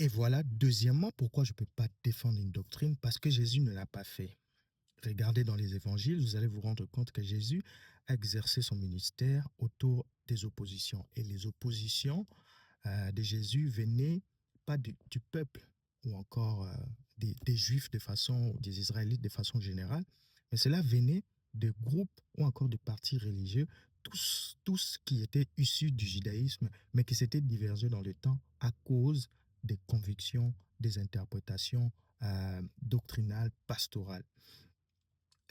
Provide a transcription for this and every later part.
Et voilà, deuxièmement, pourquoi je ne peux pas défendre une doctrine, parce que Jésus ne l'a pas fait. Regardez dans les évangiles, vous allez vous rendre compte que Jésus a exercé son ministère autour des oppositions. Et les oppositions de Jésus venaient pas du peuple ou encore des Juifs de façon, des Israélites de façon générale, mais cela venait de groupes ou encore de partis religieux, tous qui étaient issus du judaïsme, mais qui s'étaient divergés dans le temps à cause des convictions, des interprétations doctrinales, pastorales.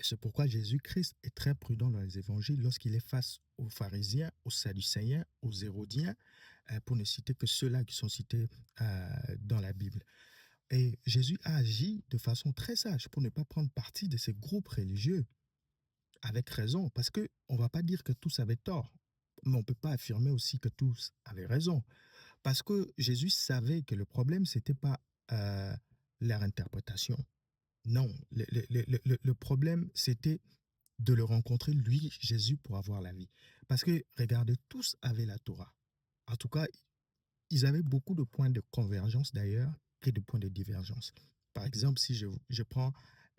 C'est pourquoi Jésus-Christ est très prudent dans les évangiles lorsqu'il est face aux pharisiens, aux sadducéens, aux hérodiens, pour ne citer que ceux-là qui sont cités dans la Bible. Et Jésus a agi de façon très sage pour ne pas prendre parti de ces groupes religieux, avec raison, parce qu'on ne va pas dire que tous avaient tort, mais on ne peut pas affirmer aussi que tous avaient raison, parce que Jésus savait que le problème, ce n'était pas leur interprétation. Non, le problème, c'était de le rencontrer, lui, Jésus, pour avoir la vie. Parce que, regardez, tous avaient la Torah. En tout cas, ils avaient beaucoup de points de convergence d'ailleurs que de points de divergence. Par exemple, si je prends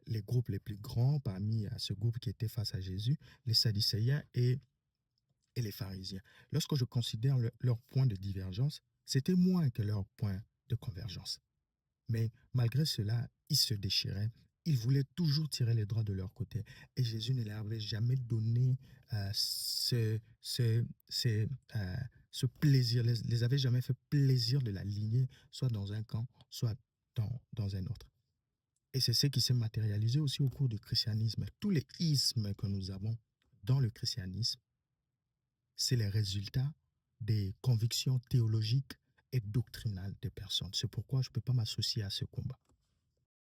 les groupes les plus grands parmi ce groupe qui était face à Jésus, les Sadducéens et les pharisiens. Lorsque je considère leurs points de divergence, c'était moins que leurs points de convergence. Mais malgré cela, ils se déchiraient. Ils voulaient toujours tirer les droits de leur côté. Et Jésus ne leur avait jamais donné ce plaisir, les avait jamais fait plaisir de l'aligner, soit dans un camp, soit dans un autre. Et c'est ce qui s'est matérialisé aussi au cours du christianisme. Tous les ismes que nous avons dans le christianisme, c'est les résultats des convictions théologiques et doctrinales des personnes. C'est pourquoi je ne peux pas m'associer à ce combat.